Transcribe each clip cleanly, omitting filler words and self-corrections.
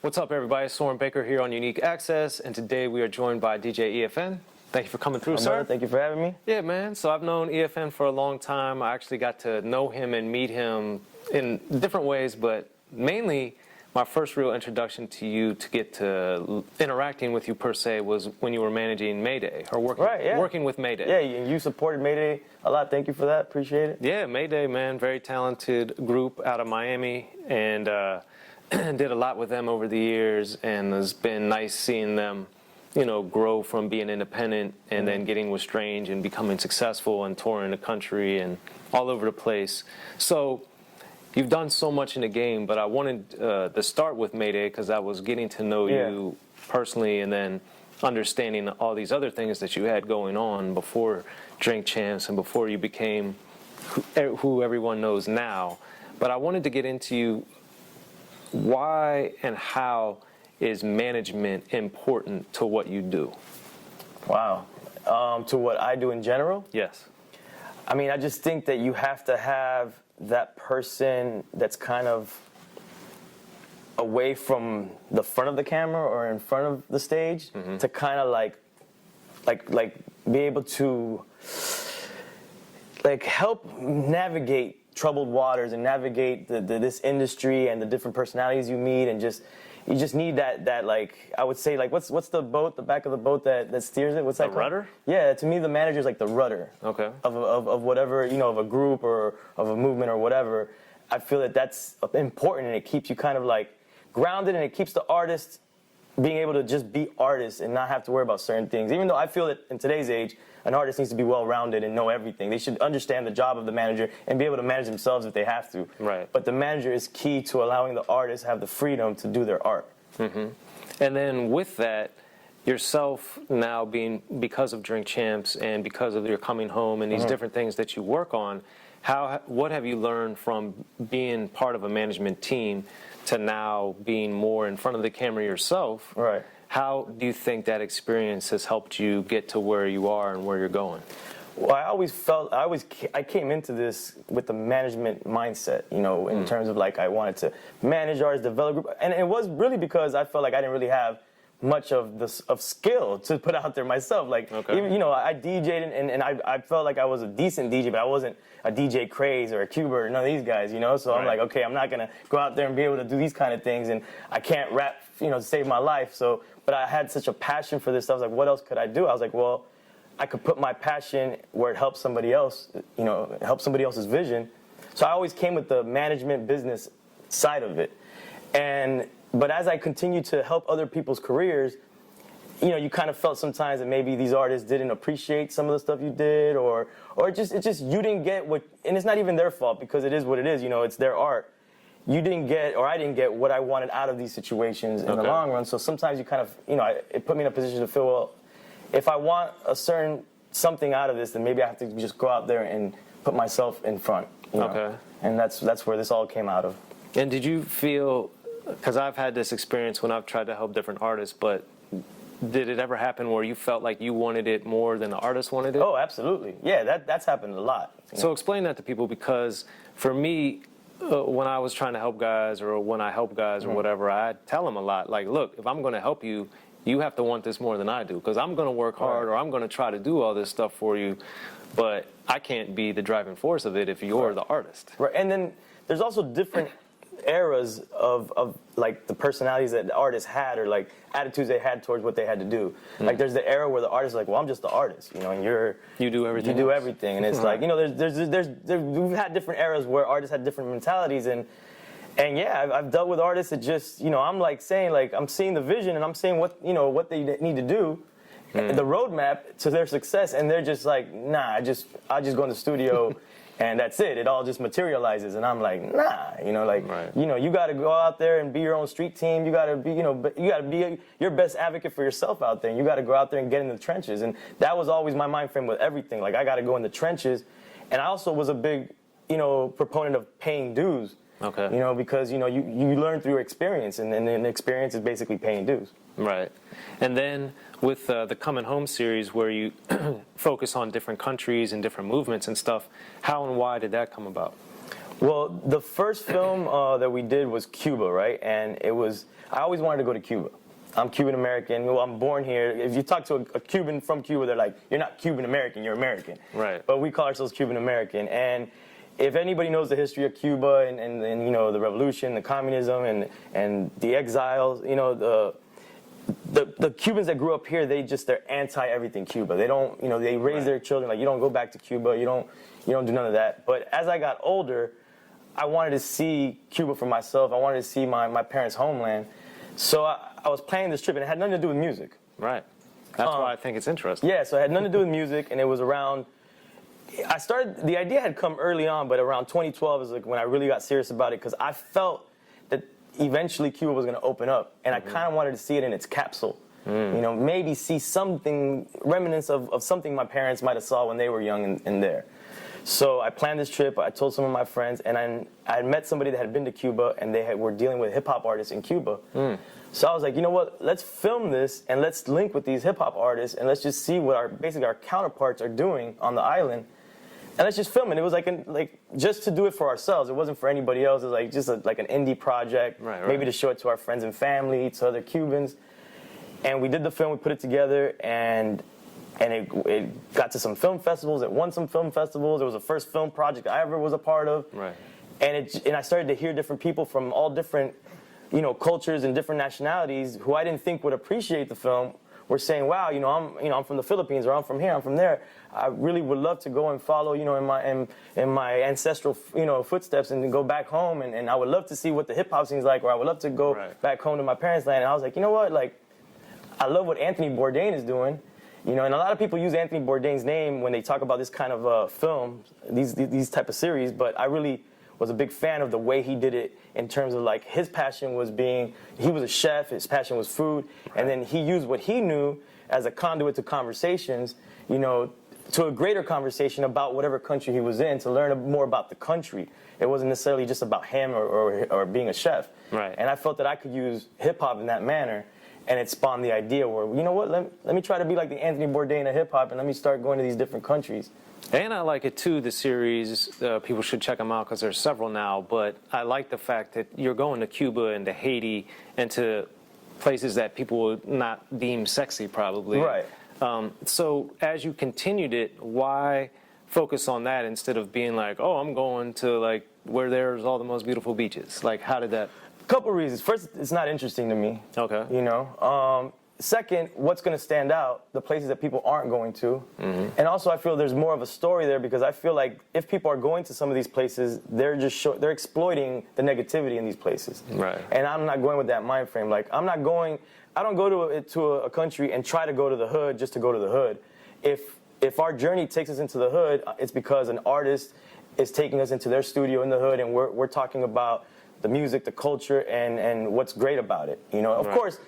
What's up, everybody? Soren Baker here on Unique Access, and today we are joined by DJ EFN. Thank you for coming through, sir. Thank you for having me. Yeah, man. So I've known EFN for a long time. I actually got to know him and meet him in different ways, but mainly my first real introduction to you to get to interacting with you per se was when you were managing Mayday or working with Mayday. Yeah, you supported Mayday a lot. Thank you for that. Appreciate it. Yeah, Mayday, man. Very talented group out of Miami, and did a lot with them over the years, and it's been nice seeing them, you know, grow from being independent and then getting with Strange and becoming successful and touring the country and all over the place. So you've done so much in the game, but I wanted to start with Mayday because I was getting to know you personally and then understanding all these other things that you had going on before Drink Champs and before you became who everyone knows now. But I wanted to get into why and how is management important to what you do? Wow. To what I do in general? Yes. I mean, I just think that you have to have that person that's kind of away from the front of the camera or in front of the stage to kind of like be able to help navigate troubled waters and navigate this industry and the different personalities you meet, and you just need that like, I would say, like, what's the boat, the back of the boat that steers it? What's that called? Rudder? Yeah, to me the manager is like the rudder. Okay. Of whatever, you know, of a group or of a movement or whatever. I feel that that's important, and it keeps you kind of like grounded, and it keeps the artist being able to just be artists and not have to worry about certain things. Even though I feel that in today's age, an artist needs to be well-rounded and know everything. They should understand the job of the manager and be able to manage themselves if they have to. Right. But the manager is key to allowing the artist have the freedom to do their art. And then with that, yourself now being, because of Drink Champs and because of your coming home and these different things that you work on, what have you learned from being part of a management team to now being more in front of the camera yourself? Right. How do you think that experience has helped you get to where you are and where you're going? Well, I came into this with the management mindset, you know, in terms of like I wanted to manage artists, develop group, and it was really because I felt like I didn't really have much of skill to put out there myself. Like, even, you know, I DJ'd and I felt like I was a decent DJ, but I wasn't a DJ Craze or a Cuber or none of these guys, you know. So I'm like, okay, I'm not gonna go out there and be able to do these kind of things, and I can't rap, you know, to save my life. So, but I had such a passion for this stuff. I was like, what else could I do? I was like, well, I could put my passion where it helps somebody else, you know, help somebody else's vision. So I always came with the management business side of it. But as I continued to help other people's careers, you know, you kind of felt sometimes that maybe these artists didn't appreciate some of the stuff you did, or it just you didn't get what, and it's not even their fault because it is what it is, you know, it's their art. You didn't get, or I didn't get what I wanted out of these situations in the long run. So sometimes you kind of, you know, it put me in a position to feel, well, if I want a certain something out of this, then maybe I have to just go out there and put myself in front. You know? And that's where this all came out of. And did you feel, because I've had this experience when I've tried to help different artists, but did it ever happen where you felt like you wanted it more than the artist wanted it? Oh, absolutely. Yeah, that's happened a lot. So explain that to people, because for me, when I was trying to help guys, or when I help guys or whatever, I tell them a lot, like, look, if I'm going to help you, you have to want this more than I do, because I'm going to work hard or I'm going to try to do all this stuff for you, but I can't be the driving force of it if you're the artist. Right, and then there's also different eras of like the personalities that the artists had, or like attitudes they had towards what they had to do. Like there's the era where the artist is like, well, I'm just the artist, you know, and you do everything, and it's like, you know, we've had different eras where artists had different mentalities, and yeah, I've dealt with artists that just, you know, I'm like saying, like, I'm seeing the vision and I'm saying what, you know, what they need to do, the roadmap to their success, and they're just like, nah, I just go in the studio and that's it. It all just materializes, and I'm like, nah, you know, like, you know, you got to go out there and be your own street team. You got to be, you know, you got to be your best advocate for yourself out there. And you got to go out there and get in the trenches, and that was always my mind frame with everything. Like, I got to go in the trenches, and I also was a big, you know, proponent of paying dues. You know, because, you know, you learn through experience, and then experience is basically paying dues. Right. And then with the Coming Home series, where you focus on different countries and different movements and stuff, how and why did that come about? Well, the first film that we did was Cuba, right? And I always wanted to go to Cuba. I'm Cuban American. Well, I'm born here. If you talk to a Cuban from Cuba, they're like, you're not Cuban American, you're American. Right. But we call ourselves Cuban American. And if anybody knows the history of Cuba and you know, the revolution, the communism, and the exiles, you know, the Cubans that grew up here, they're anti everything Cuba. They don't, you know, they raise their children like, you don't go back to Cuba, you don't do none of that. But as I got older, I wanted to see Cuba for myself. I wanted to see my parents' homeland. So I was planning this trip, and it had nothing to do with music. Right. That's why I think it's interesting. Yeah, so it had nothing to do with music, and it was around. The idea had come early on, but around 2012 is like when I really got serious about it, because I felt that eventually Cuba was going to open up, and I kind of wanted to see it in its capsule. You know, maybe see something, remnants of something my parents might have saw when they were young and there. So I planned this trip. I told some of my friends, and I had met somebody that had been to Cuba, and they were dealing with hip-hop artists in Cuba. So I was like, you know what? Let's film this, and let's link with these hip-hop artists, and let's just see what basically our counterparts are doing on the island, and let's just film it. It was like just to do it for ourselves. It wasn't for anybody else. It was like just like an indie project, maybe to show it to our friends and family, to other Cubans. And we did the film. We put it together, and it got to some film festivals. It won some film festivals. It was the first film project I ever was a part of. Right. And I started to hear different people from all different, you know, cultures and different nationalities who I didn't think would appreciate the film were saying, "Wow, I'm from the Philippines, or I'm from here, I'm from there. I really would love to go and follow, you know, in my ancestral, you know, footsteps, and then go back home, and I would love to see what the hip hop scene's like, or I would love to go back home to my parents' land." And I was like, you know what, like, I love what Anthony Bourdain is doing. You know, and a lot of people use Anthony Bourdain's name when they talk about this kind of film, these type of series, but I really was a big fan of the way he did it in terms of, like, his passion was he was a chef, his passion was food, and then he used what he knew as a conduit to conversations, you know, to a greater conversation about whatever country he was in, to learn more about the country. It wasn't necessarily just about him or being a chef. Right. And I felt that I could use hip-hop in that manner. And it spawned the idea where, you know what, let me try to be like the Anthony Bourdain of hip-hop, and let me start going to these different countries. And I like it, too, the series. People should check them out because there's several now. But I like the fact that you're going to Cuba and to Haiti and to places that people would not deem sexy, probably. Right. So as you continued it, why focus on that instead of being like, oh, I'm going to, like, where there's all the most beautiful beaches? Like, how did that... Couple reasons. First, it's not interesting to me. Okay. You know. Second, what's going to stand out? The places that people aren't going to. And also, I feel there's more of a story there, because I feel like if people are going to some of these places, they're exploiting the negativity in these places. Right. And I'm not going with that mind frame. Like, I don't go to a country and try to go to the hood just to go to the hood. If our journey takes us into the hood, it's because an artist is taking us into their studio in the hood, and we're talking about the music, the culture, and what's great about it. You know, of course,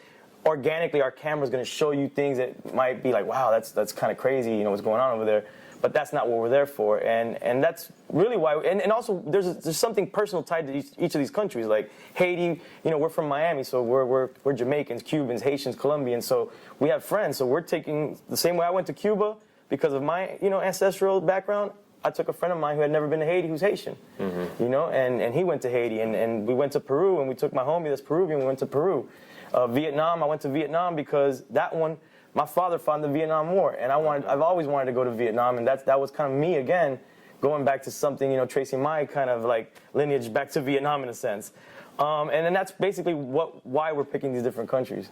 organically, our camera's going to show you things that might be like, wow, that's kind of crazy, you know, what's going on over there. But that's not what we're there for, and that's really why. And also, there's something personal tied to each of these countries. Like Haiti, you know, we're from Miami, so we're Jamaicans, Cubans, Haitians, Colombians. So we have friends. So we're taking the same way I went to Cuba because of my, you know, ancestral background. I took a friend of mine who had never been to Haiti, who's Haitian, you know, and he went to Haiti, and we went to Peru, and we took my homie that's Peruvian, we went to Peru. Vietnam, I went to Vietnam because that one, my father fought in the Vietnam War, and I've always wanted to go to Vietnam, and that was kind of me again, going back to something, you know, tracing my kind of like lineage back to Vietnam in a sense. And then that's basically why we're picking these different countries.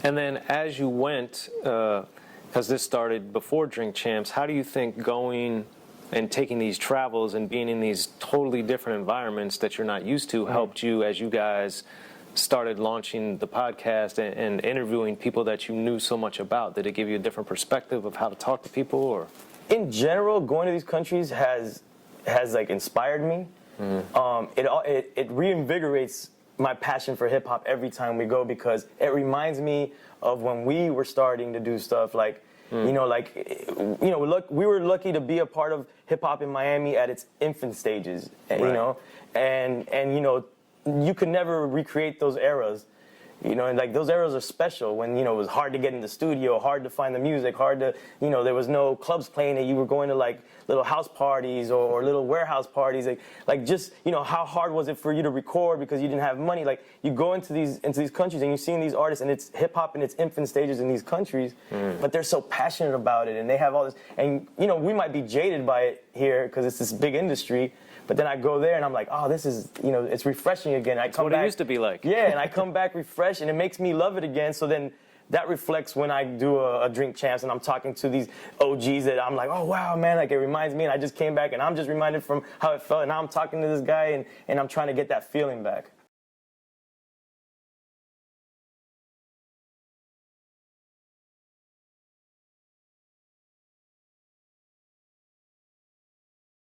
And then as you went, because this started before Drink Champs, how do you think going and taking these travels and being in these totally different environments that you're not used to helped you as you guys started launching the podcast and interviewing people that you knew so much about? Did it give you a different perspective of how to talk to people? Or in general, going to these countries has like inspired me. It reinvigorates my passion for hip hop every time we go, because it reminds me of when we were starting to do stuff like, you know, like, you know, we were lucky to be a part of hip hop in Miami at its infant stages, you know, and you know, you could never recreate those eras. You know, and like those eras are special when, you know, it was hard to get in the studio, hard to find the music, hard to, you know, there was no clubs playing it. You were going to like little house parties or little warehouse parties. Like just, you know, how hard was it for you to record because you didn't have money? Like you go into these countries and you're seeing these artists and it's hip hop in its infant stages in these countries, but they're so passionate about it and they have all this. And, you know, we might be jaded by it here because it's this big industry. But then I go there and I'm like, oh, this is, you know, it's refreshing again. I come what back, it used to be like. Yeah, and I come back refreshed and it makes me love it again. So then that reflects when I do a Drink Champs and I'm talking to these OGs that I'm like, oh, wow, man, like it reminds me. And I just came back and I'm just reminded from how it felt. And now I'm talking to this guy and I'm trying to get that feeling back.